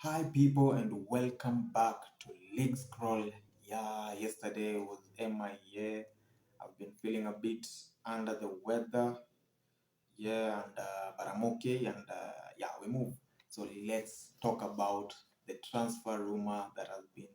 Hi, people, and welcome back to League Scroll. Yeah, yesterday was MIA. I've been feeling a bit under the weather. Yeah, but I'm okay, and yeah, we move. So let's talk about the transfer rumor that has been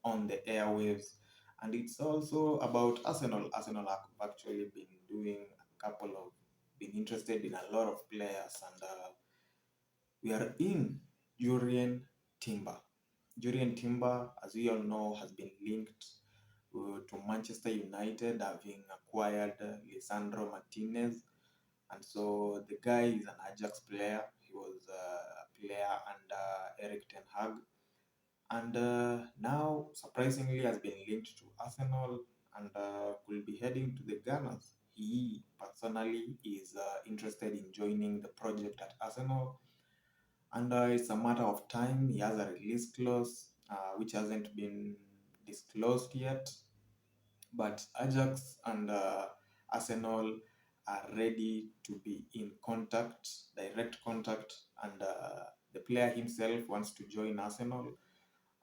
on the airwaves, and it's also about Arsenal. Arsenal have actually been doing been interested in a lot of players, and we are in Jurrien Timber. Jurrien Timber, as we all know, has been linked to Manchester United, having acquired Lisandro Martinez. And so the guy is an Ajax player. He was a player under Eric Ten Hag. And now, surprisingly, has been linked to Arsenal and will be heading to the Gunners. He personally is interested in joining the project at Arsenal, and it's a matter of time. He has a release clause which hasn't been disclosed yet, but Ajax and Arsenal are ready to be in contact, direct contact, and the player himself wants to join Arsenal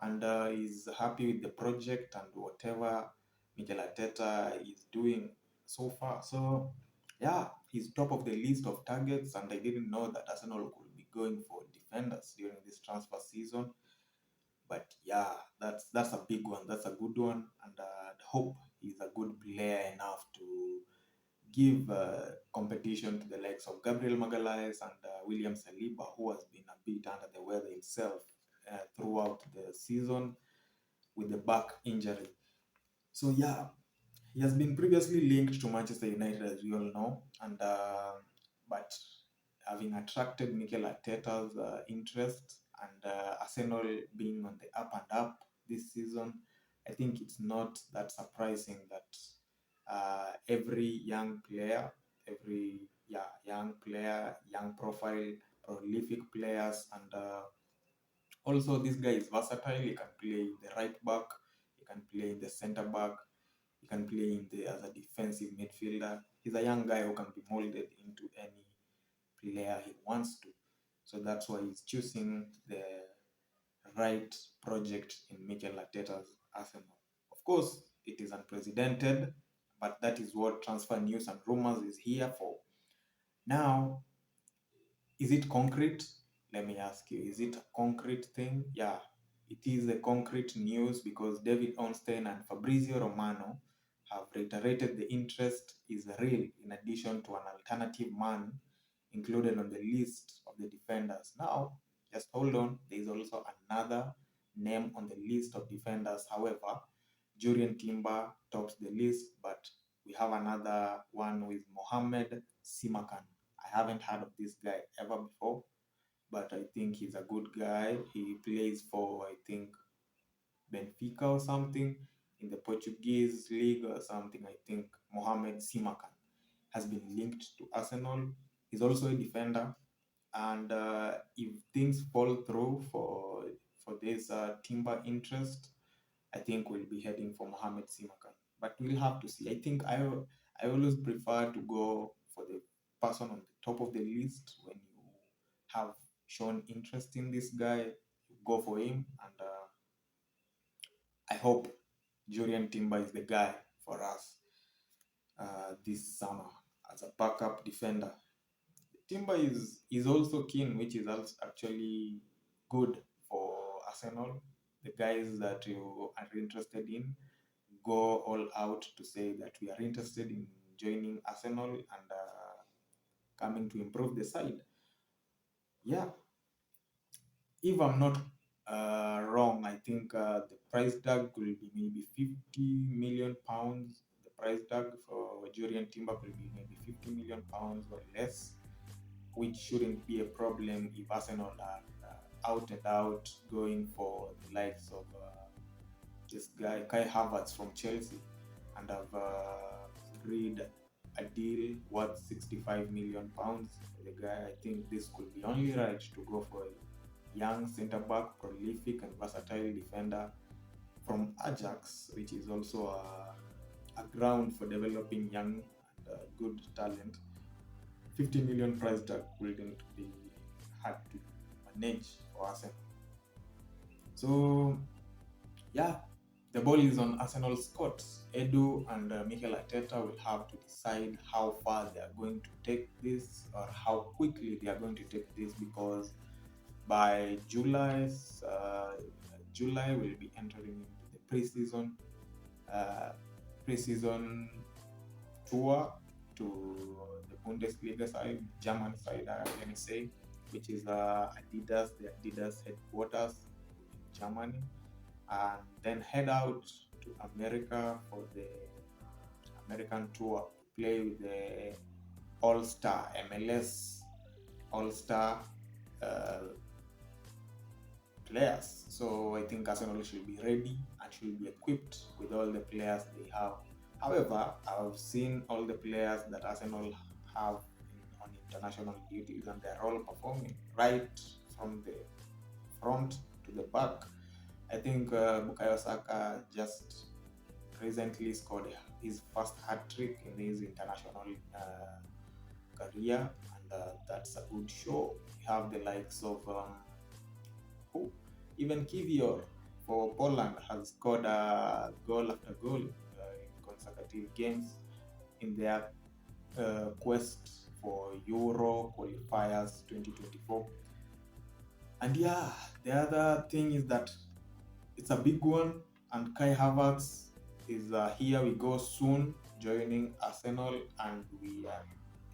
and is happy with the project and whatever Mikel Arteta is doing so far. So, yeah, he's top of the list of targets, and I didn't know that Arsenal could be going for defenders during this transfer season. But yeah, that's a big one. That's a good one, and I hope he's a good player enough to give competition to the likes of Gabriel Magalhaes and William Saliba, who has been a bit under the weather himself throughout the season with the back injury. So yeah, he has been previously linked to Manchester United, as we all know, and but having attracted Mikel Arteta's interest and Arsenal being on the up and up this season, I think it's not that surprising that every young player, young player, young profile, prolific players, and also this guy is versatile. He can play in the right back, he can play in the center back, he can play in the as a defensive midfielder. He's a young guy who can be molded into any player he wants to. So that's why he's choosing the right project in Mikel Arteta's Arsenal. Of course, it is unprecedented, but that is what transfer news and rumors is here for. Now, is it concrete? Let me ask you, is it a concrete thing? Yeah, it is a concrete news because David Ornstein and Fabrizio Romano have reiterated the interest is real in addition to an alternative man included on the list of the defenders. Now, just hold on, there is also another name on the list of defenders. However, Jurrien Timber tops the list, but we have another one with Mohamed Simakan. I haven't heard of this guy ever before, but I think he's a good guy. He plays for, I think, Benfica or something in the Portuguese league or something. I think Mohamed Simakan has been linked to Arsenal. He's also a defender, and if things fall through for this Timber interest, I think we'll be heading for Mohamed Simakan. But we'll have to see. I always prefer to go for the person on the top of the list. When you have shown interest in this guy, you go for him, and I hope Julian Timber is the guy for us this summer as a backup defender. Timber is also keen, which is actually good for Arsenal. The guys that you are interested in go all out to say that we are interested in joining Arsenal and coming to improve the side. Yeah, if I'm not wrong, I think the price tag will be maybe 50 million pounds. The price tag for Jurrien Timber will be maybe 50 million pounds or less, which shouldn't be a problem if Arsenal are out and out going for the likes of this guy Kai Havertz from Chelsea, and have agreed a deal worth 65 million pounds for the guy. I think this could be only right to go for a young centre back, prolific and versatile defender from Ajax, which is also a ground for developing young and good talent. 50 million price tag wouldn't be hard to manage for Arsenal. So yeah, the ball is on Arsenal's court. Edu and Mikel Arteta will have to decide how far they are going to take this, or how quickly they are going to take this, because by July will be entering into the uh, preseason tour to the Bundesliga side, German side, let me say, which is the Adidas headquarters in Germany, and then head out to America for the American tour to play with the All Star MLS All Star uh, players. So I think Arsenal should be ready and should be equipped with all the players they have. However, I've seen all the players that Arsenal have on international duties, and they're all performing right from the front to the back. I think Bukayo Saka just recently scored his first hat trick in his international career, and that's a good show. We have the likes of who? Even Kivior for Poland has scored goal after goal in consecutive games in their quest for Euro qualifiers 2024. And yeah, the other thing is that it's a big one, and Kai Havertz is here we go soon, joining Arsenal, and we are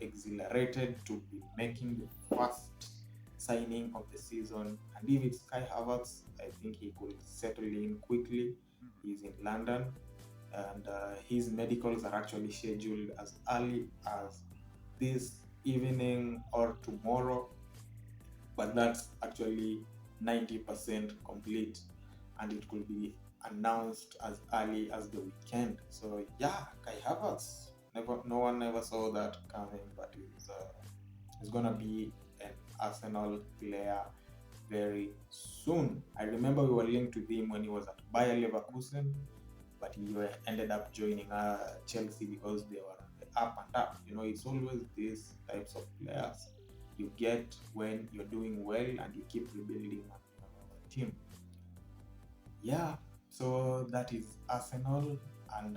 exhilarated to be making the first signing of the season. And if it's Kai Havertz, I think he could settle in quickly. He's in London, and his medicals are actually scheduled as early as this evening or tomorrow, but that's actually 90% complete, and it could be announced as early as the weekend. So yeah, Kai Havertz, no one ever saw that coming, but it's gonna be an Arsenal player very soon. I remember we were linked to him when he was at Bayer Leverkusen, but he ended up joining Chelsea because they were on the up and up. You know, it's always these types of players you get when you're doing well and you keep rebuilding on your team. Yeah, so that is Arsenal, and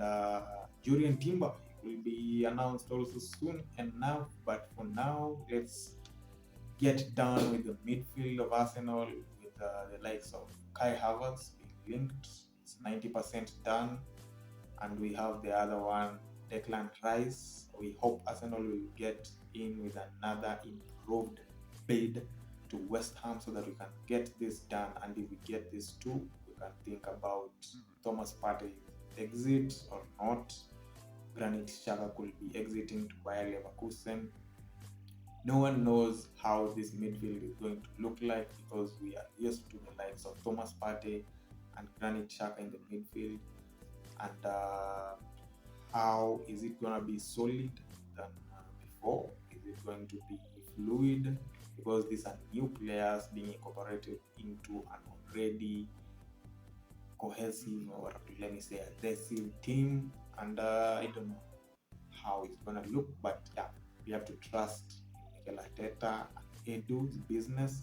JURRIEN TIMBER will be announced also soon enough. But for now, let's get down with the midfield of Arsenal with the likes of Kai Havertz being linked. It's 90% done, and we have the other one, Declan Rice. We hope Arsenal will get in with another improved bid to West Ham so that we can get this done. And if we get this too, we can think about Thomas Partey's exit or not. Granit Xhaka could be exiting to Bayer Leverkusen. No one knows how this midfield is going to look like, because we are used to the likes of Thomas Partey and Granit Xhaka in the midfield. And how is it going to be solid than before? Is it going to be fluid? Because these are new players being incorporated into an already cohesive, or let me say adhesive team. And I don't know how it's going to look, but yeah, we have to trust Mikel Arteta and Edu's business.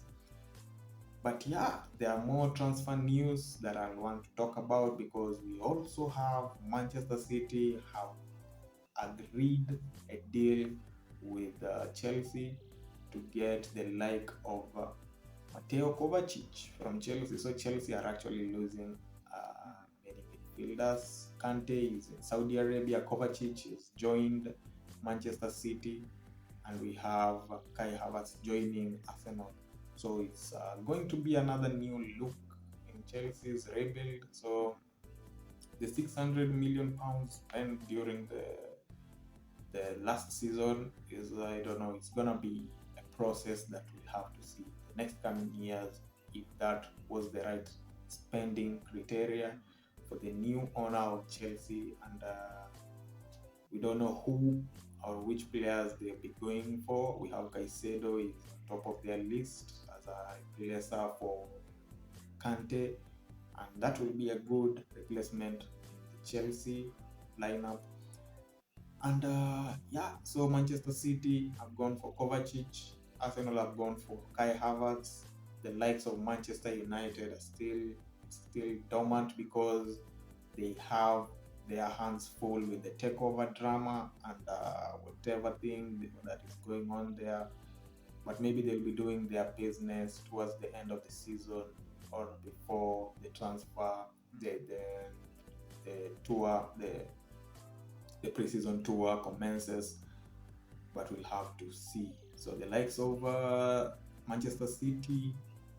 But yeah, there are more transfer news that I want to talk about, because we also have Manchester City have agreed a deal with Chelsea to get the like of Mateo Kovacic from Chelsea. So Chelsea are actually losing many midfielders. Kante is in Saudi Arabia. Kovacic is joined Manchester City, and we have Kai Havertz joining Arsenal. So it's going to be another new look in Chelsea's rebuild. So the 600 million pounds spent during the last season is, I don't know, it's gonna be a process that we'll have to see the next coming years, if that was the right spending criteria for the new owner of Chelsea. And we don't know who or which players they'll be going for. We have Caicedo is on top of their list as a replacer for Kante, and that will be a good replacement in the Chelsea lineup. And yeah, so Manchester City have gone for Kovacic, Arsenal have gone for Kai Havertz, the likes of Manchester United are still still dormant because they have their hands full with the takeover drama and whatever thing that is going on there. But maybe they'll be doing their business towards the end of the season or before the transfer, the tour, the preseason tour commences. But we'll have to see. So the likes of Manchester City,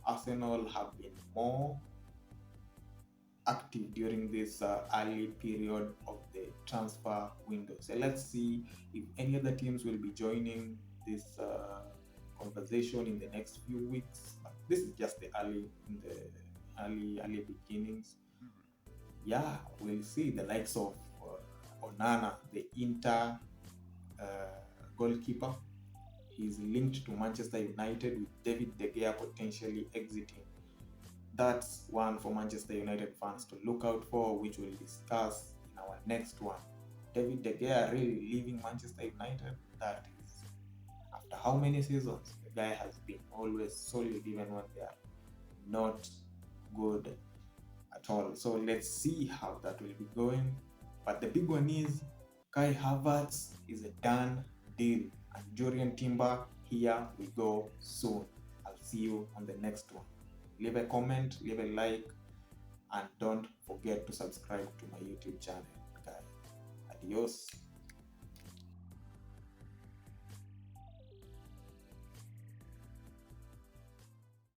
Arsenal have been more active during this early period of the transfer window. So let's see if any other teams will be joining this conversation in the next few weeks. But this is just the early beginnings. Yeah, we'll see the likes of Onana, the Inter goalkeeper. He's linked to Manchester United, with David De Gea potentially exiting. That's one for Manchester United fans to look out for, which we'll discuss in our next one. David De Gea really leaving Manchester United? That is, after how many seasons? The guy has been always solid even when they are not good at all. So let's see how that will be going. But the big one is Kai Havertz is a done deal. And JURRIEN TIMBER, here we go soon. I'll see you on the next one. Leave a comment, leave a like, and don't forget to subscribe to my YouTube channel, guys. Adios.